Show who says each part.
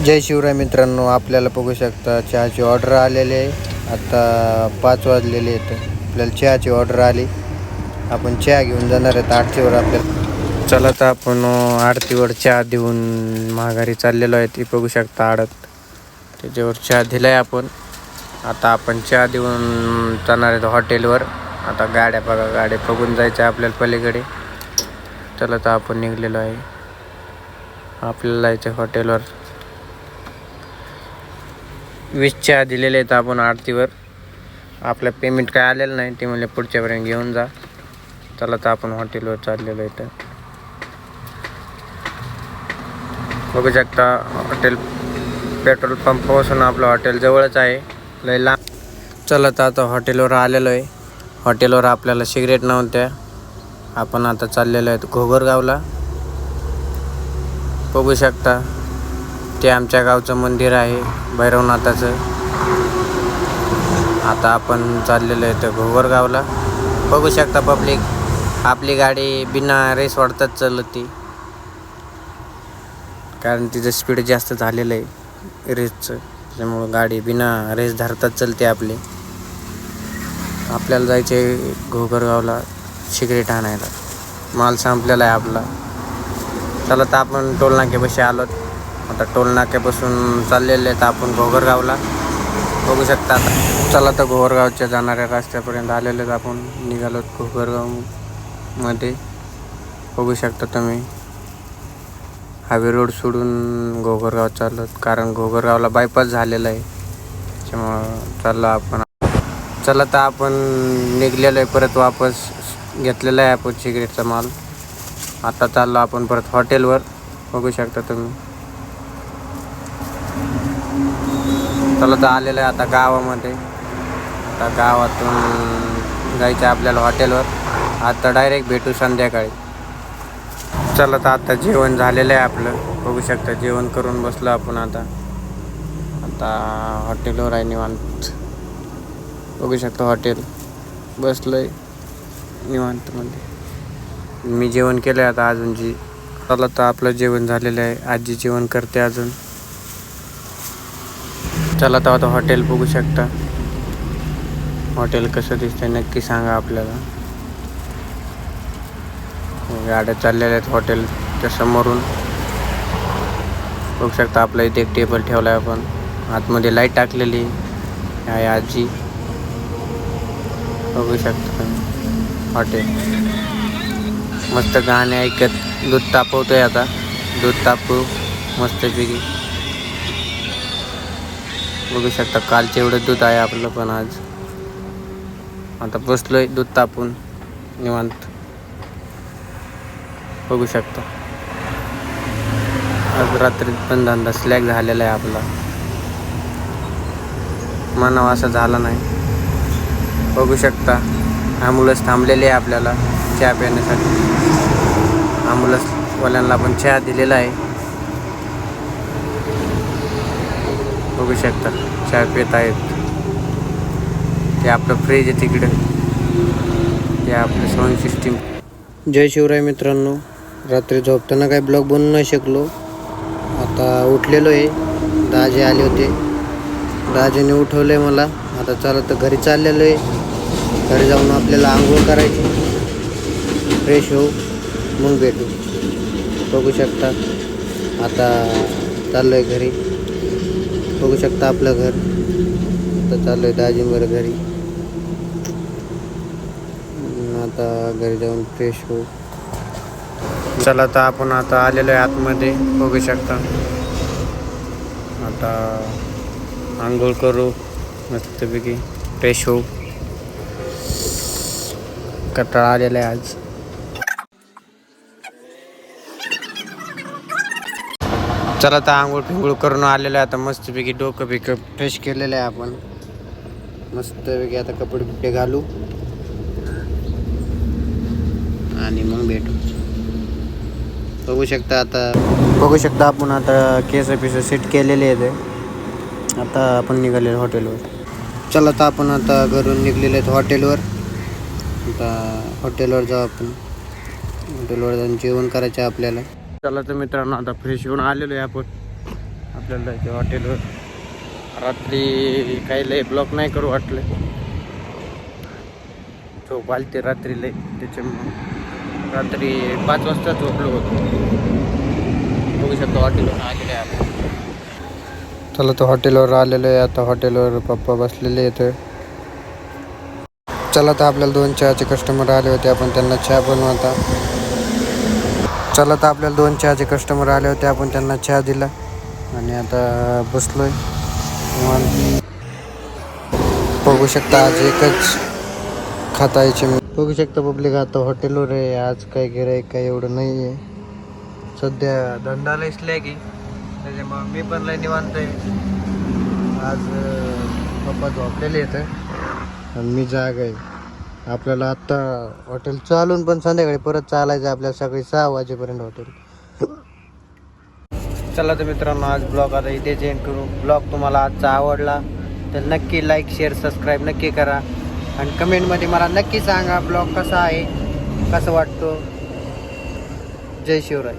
Speaker 1: जय शिवराय मित्रांनो, आपल्याला बघू शकता चहाची ऑर्डर आलेली आहे. आता 5 वाजलेले आहेत. आपल्याला चहाची ऑर्डर आली. आपण चहा घेऊन जाणार आहेत आरतीवर. आपल्याला चला तर आपण आरतीवर चहा देऊन माघारी चाललेलो आहे. ती बघू शकता आडत त्याच्यावर चहा दिला आहे आपण. आता आपण चहा देऊन जाणार आहेत हॉटेलवर. आता गाड्या बघा, गाड्या बघून जायचं आहे आपल्याला पलीकडे. चला तर आपण निघलेलो आहे. आपल्याला जायचं हॉटेलवर. 20 चहा दिलेले आहेत आपण आरतीवर. आपलं पेमेंट काय आलेलं नाही, ते म्हणले पुढच्यापर्यंत घेऊन जा. चला तर आपण हॉटेलवर चाललेलो आहे. तर बघू शकता हॉटेल पेट्रोल पंपापासून आपलं हॉटेल जवळच आहे, लय लांब. चला तर आता हॉटेलवर आलेलो आहे. हॉटेलवर आपल्याला सिगरेट नव्हत्या. आपण आता चाललेलो आहे घोगरगावला. बघू शकता ते आमच्या गावचं मंदिर आहे भैरवनाथाचं. आता आपण चाललेलो आहे तर घोगरगावला. बघू शकता पब्लिक. आपली गाडी बिना रेस वाढताच चालती, कारण तिचं स्पीड जास्त झालेलं आहे रेसचं. त्यामुळं गाडी बिना रेस धरताच चालते आपली. आपल्याला जायचे घोगरगावला सिगरेट आणायला. माल संपलेला आहे आपला. चला तर आपण टोल नाक्यापाशी आलोत. आता टोल नाक्यापासून चाललेले आहेत आपण घोगरगावला. बघू शकता आता. चला तर घोगरगावच्या जाणाऱ्या रस्त्यापर्यंत आलेले आहेत आपण. निघालो घोगरगावमध्ये. बघू शकता तुम्ही हायवे रोड सोडून घोगरगाव चाललो, कारण घोगरगावला बायपास झालेला आहे. त्याच्यामुळं चाललो आपण. चला तर आपण निघलेलो आहे परत वापस. घेतलेला आहे आपण सिगरेटचा माल. आता चाललो आपण परत हॉटेलवर. बघू शकता तुम्ही. चला तर आलेलं आहे आता गावामध्ये. आता गावातून जायचं आपल्याला हॉटेलवर. आता डायरेक्ट भेटू संध्याकाळी. चला तर आता जेवण झालेलं आहे आपलं. बघू शकता जेवण करून बसलो आपण. आता हॉटेलवर आहे निवांत. बघू शकता हॉटेल बसलो आहे निवांतमध्ये. मी जेवण केलं आहे आता अजून जी. चला तर आपलं जेवण झालेलं आहे. आजी जेवण करते अजून. चला तर आता हॉटेल बघू शकता. हॉटेल कसं दिसतंय नक्की सांगा आपल्याला. गाड्या चाललेल्या आहेत हॉटेलच्या समोरून. बघू शकता आपल्या इथे एक टेबल ठेवला आहे आपण. आतमध्ये लाईट टाकलेली आहे आजी. बघू शकता हॉटेल. मस्त गाणे ऐकत दूध तापवतोय. आता दूध तापू मस्तपैकी. बघू शकता कालचे एवढं दूध आहे आपलं पण आज. आता बसलोय दूध तापून निवांत. बघू शकता आज रात्री पण धंदा स्लॅग झालेला आहे आपला. मानव असा झाला नाही. बघू शकता ॲम्ब्युलन्स थांबलेली आहे आपल्याला चहा पिण्यासाठी. ॲम्ब्युलन्सवाल्यांना आपण चहा दिलेला आहे. बघू शकता चहा पित आहेत. ते आपलं फ्रीज आहे तिकडं. ते आपलं साऊंड सिस्टीम. जय शिवराय मित्रांनो, रात्री झोपताना काही ब्लॉग बनवू नाही शकलो. आता उठलेलो आहे. दाजे आले होते, दाजेने उठवलं आहे मला. आता चला तर घरी चाललेलो आहे. घरी जाऊन आपल्याला आंघोळ करायची, फ्रेश होऊ, मग भेटू. बघू शकता आता चाललो आहे घरी. बघू शकता आपलं घर. आता चाललो आहे दाजींवर घरी. आता घरी जाऊन फ्रेश होऊ. चला तर आपण आता आलेलो आहे आतमध्ये. बघू शकता आता आंघोळ करू मस्तपैकी, फ्रेश होऊ. कंटाळा आलेला आहे आज. चला तर आंघोळ फिंगोळ करून आलेलं आहे आता मस्तपैकी. डोकं बिकं फ्रेश केलेलं आहे आपण मस्तपैकी. आता कपडे बिपडे घालू आणि मग भेटू. बघू शकता आपण आता केस सेट केलेले आहेत. आता आपण निघालेलो हॉटेलवर. चला तर आपण आता घरून निघलेले आहेत हॉटेलवर. आता हॉटेलवर जाऊ आपण. हॉटेलवर जाऊन जेवण करायचं आहे आपल्याला. चला तर मित्रांनो आता फ्रेश होऊन आलेलो आहे आपण. बसलेलो आहे ते हॉटेलवर. रात्री काही लय ब्लॉक नाही करू वाटलं, झोप आलती रात्री लय, त्याच्यामुळे रात्री 5 वाजता झोपलो होतो. बघू शकतो हॉटेलवर आलेलं आहे आपण. चला तो हॉटेलवर आलेलो आहे. आता हॉटेलवर पप्पा बसलेले आहेत. चला तर आपल्याला 2 चहाचे कस्टमर आले होते, आपण त्यांना चहा बनवता. चला तर आपल्याला 2 चहाचे कस्टमर आले होते, आपण त्यांना चहा दिला आणि आता बसलोय. बघू शकता आज एकच खाता यायचे. बघू शकता पब्लिक आता हॉटेलवर आहे. आज काही गिऱ्हाईक काही एवढं नाही आहे. सध्या धंदा लयच की त्याच्यामुळे मी पण लय निवांत आहे. आज पप्पा झोपलेले आहेत आणि मी जाग आहे. आपल्याला आत्ता हॉटेल चालून पण संध्याकाळी परत चालायचं आपल्याला, सकाळी 6 वाजेपर्यंत हॉटेल. चला तर मित्रांनो, आज ब्लॉग आता इथेच एंड करू. ब्लॉग तुम्हाला आजचा आवडला तर नक्की लाईक शेअर सबस्क्राईब नक्की करा आणि कमेंटमध्ये मला नक्की सांगा ब्लॉग कसा आहे, कसं वाटतो. जय शिवराय.